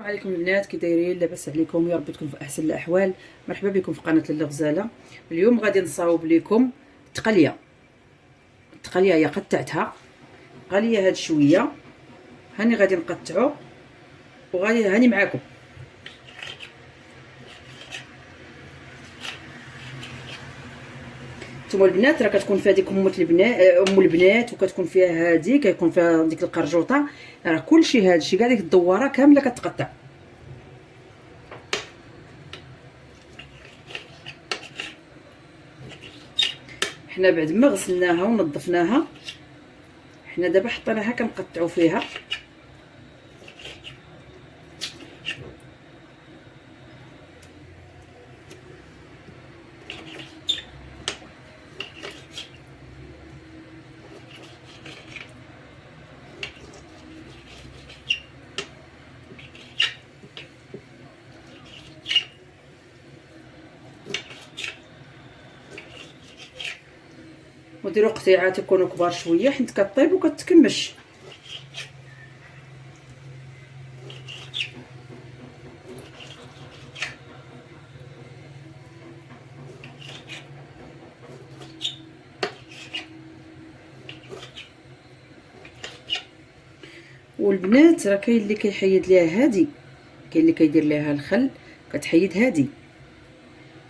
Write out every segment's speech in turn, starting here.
عليكم البنات، كي دايرين؟ لاباس عليكم؟ يا رب تكون في احسن الاحوال. مرحبا بكم في قناه لاله غزاله. اليوم غادي نصاوب لكم التقليه هي قطعتها غاليه هاد شويه، هاني غادي نقطعو وغادي هاني معاكم. نتوما البنات راه كتكون فيها ديك ام البنات وكتكون فيها هادي، كيكون فيها ديك القرجوطه، راه كلشي هادشي كاع ديك الدواره كامله كتقطع. حنا بعد ما غسلناها ونظفناها، حنا دابا حطيناها كنقطعوا فيها. وديروا قطيعات يكونوا كبار شويه حيت كطيب وكتكمش. والبنات راه كاين اللي كيحيد ليها هادي، كاين اللي كيدير ليها الخل كتحيد هادي،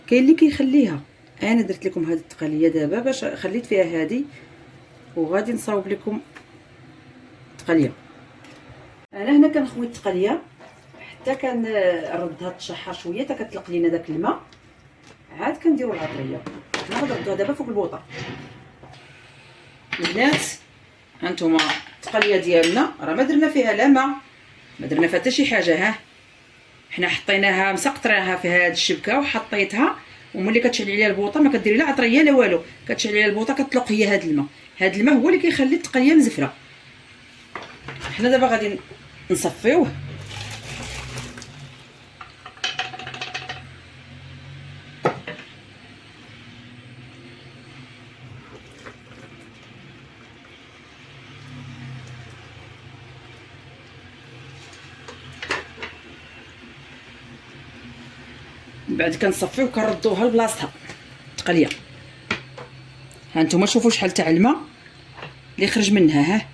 كاين اللي كيخليها. انا درت لكم هذه التقليه دابا باش خليت فيها هادي، وغادي نصاوب لكم التقليه. انا هنا كنخوي التقليه حتى كنردها تشحر شويه حتى كتطلق لينا داك الماء، عاد كنديروا العطريه. حنا غنردوها دابا فوق البوطه. البنات هانتوما التقليه ديالنا راه ما درنا فيها لا ماء، ما درنا فيها حتى شي حاجه. ها حنا حطيناها مسقطريناها في هاد الشبكه وحطيتها، وملي كتشعل عليها البوطه ما كديري لا عطريه لا والو، كتشعل عليها البوطه كتطلق هي هاد الماء. هاد الماء هو اللي كيخلي التقليه مزفره. حنا دابا غادي نصفيوه. من بعد كنصفيو وكنردوها لبلاصتها التقليه. ها نتوما شوفوا شحال تاع الماء اللي خرج منها. ها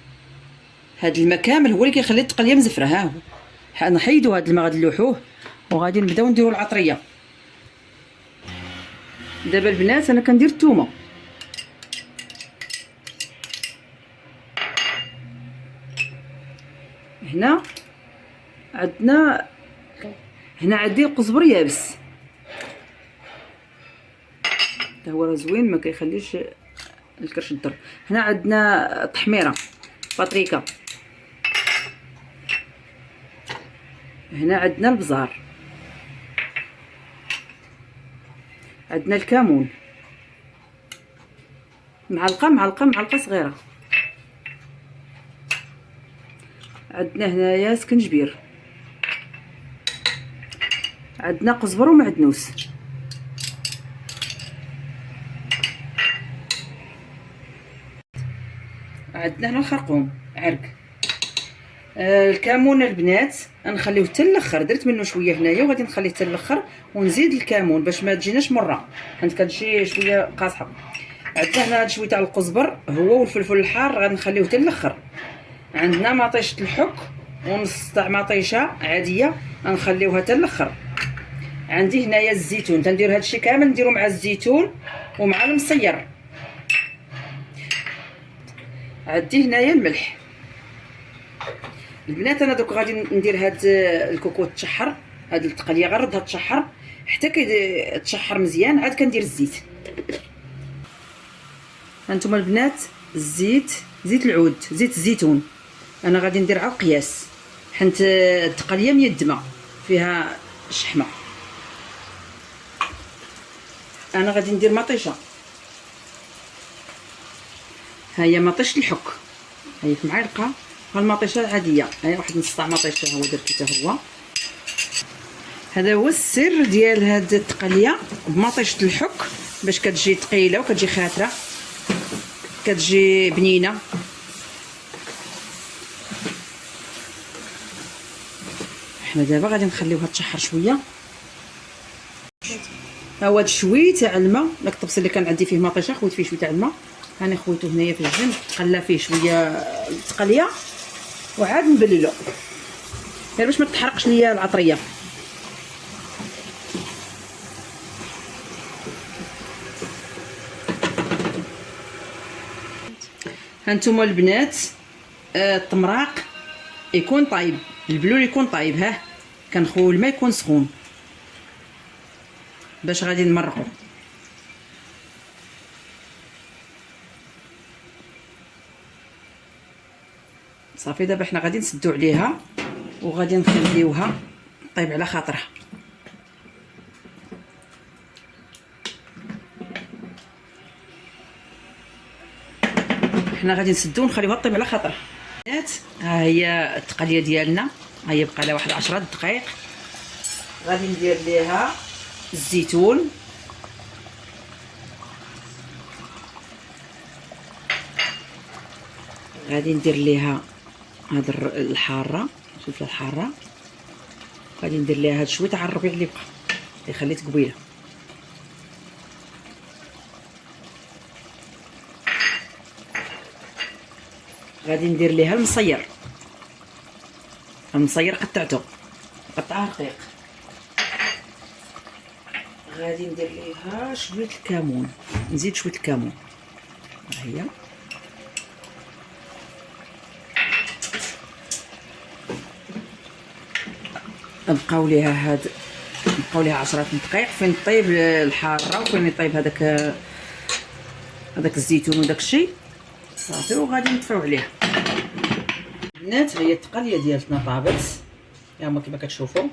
هاد الماء كامل هو اللي كيخلي التقليه مزفره. ها هو نحيدوا هاد الماء، غادي نلوحوه وغادي نبداو نديروا العطريه. دابا البنات انا كندير الثومه. هنا عندي القزبر يابس، حتى هو راه زوين ما كيخليش الكرش الضر. هنا عندنا التحميره بابريكا، هنا عندنا البزار، عندنا الكمون، معلقه صغيره، عندنا هنايا سكنجبير، عندنا قزبر ومعدنوس، عندنا هنا الخرقوم عرق. الكمون البنات غنخليوه حتى الاخر، درت منه شويه هنايا وغادي نخليه حتى الاخر ونزيد الكمون باش ما تجيناش مره حيت كتجي شويه قاصحه. عندنا هنا شويه تاع القزبر هو والفلفل الحار غنخليوه حتى الاخر. عندنا مطيشه الحك ونص تاع مطيشه عاديه غنخليوها حتى الاخر. عندي هنايا الزيتون، تندير هادشي كامل نديرو مع الزيتون ومع المصير. عندي هنايا الملح. البنات انا دوك غادي ندير هاد الكوكوط تشحر، هاد التقليه غنردها تشحر حتى تشحر مزيان، عاد كندير الزيت. هانتوما البنات الزيت، زيت العود، زيت الزيتون انا غادي ندير على القياس حيت التقليه ميدمه فيها شحمه. انا غادي ندير مطيشه، ها هي مطيشه الحك، هي في معلقه. المطيشه العاديه هي واحد نص تاع مطيشه هو درت حتى هو. هذا هو السر ديال هاد التقليه بمطيشه الحك، باش كتجي ثقيله وكتجي خاتره، كتجي بنينه. حنا دابا غادي نخليوها تشحر شويه. ها هو هاد شويه تاع الماء، داك الطبسيل اللي كان عندي فيه مطيشه خويت فيه شويه تاع الماء، هاني خويته هنايا في الجنب، تقلى فيه شويه التقليه وعاد نبللو غير باش ما تحرقش ليا العطريه. هانتوما البنات، الطمراق يكون طايب، البلول يكون طايب، ها كنخويو الماء يكون سخون باش غادي نمرقو. صافي دابا حنا غادي نسدو عليها وغادي نخليوها طيب على خاطرها. حنا غادي نسدو ونخليوها طيب على خاطرها. ها هي التقليه ديالنا، ها هي بقى لها واحد 10 دقائق. غادي ندير ليها الزيتون، غادي ندير ليها هاد الحاره، الفلفله الحاره، غادي ندير ليها هاد شويه تاع الربيع اللي بقى اللي خليت قبيله، غادي ندير ليها المصير، المصير قطعته قطعه رقيق، غادي ندير ليها شويه الكمون، نزيد شويه الكمون، ها هي نبقاو ليها 10 دقائق فين طيب الحاره وفين يطيب هذاك الزيتون وداك الشيء صافي، وغادي نطفيو عليه. البنات هي التقليه ديالتنا طابت، هما كما كتشوفوا.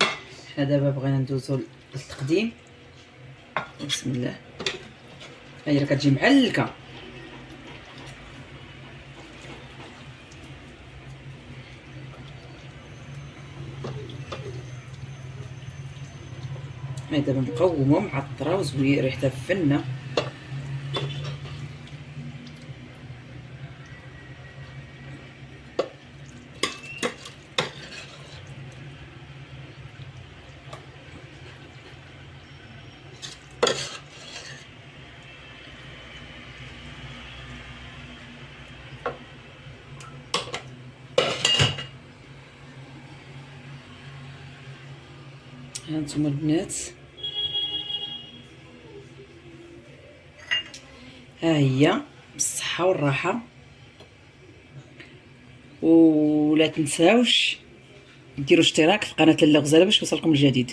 حنا دابا بغينا ندوزو للتقديم. بسم الله، هي كتجي معلكه. هاي دابا مقومه معطره وزوين، ريحتها فنه. هانتوما البنات، ها هي بالصحه والراحه، ولا تنساوش ديروا اشتراك في قناه لاله غزاله باش يوصلكم الجديد.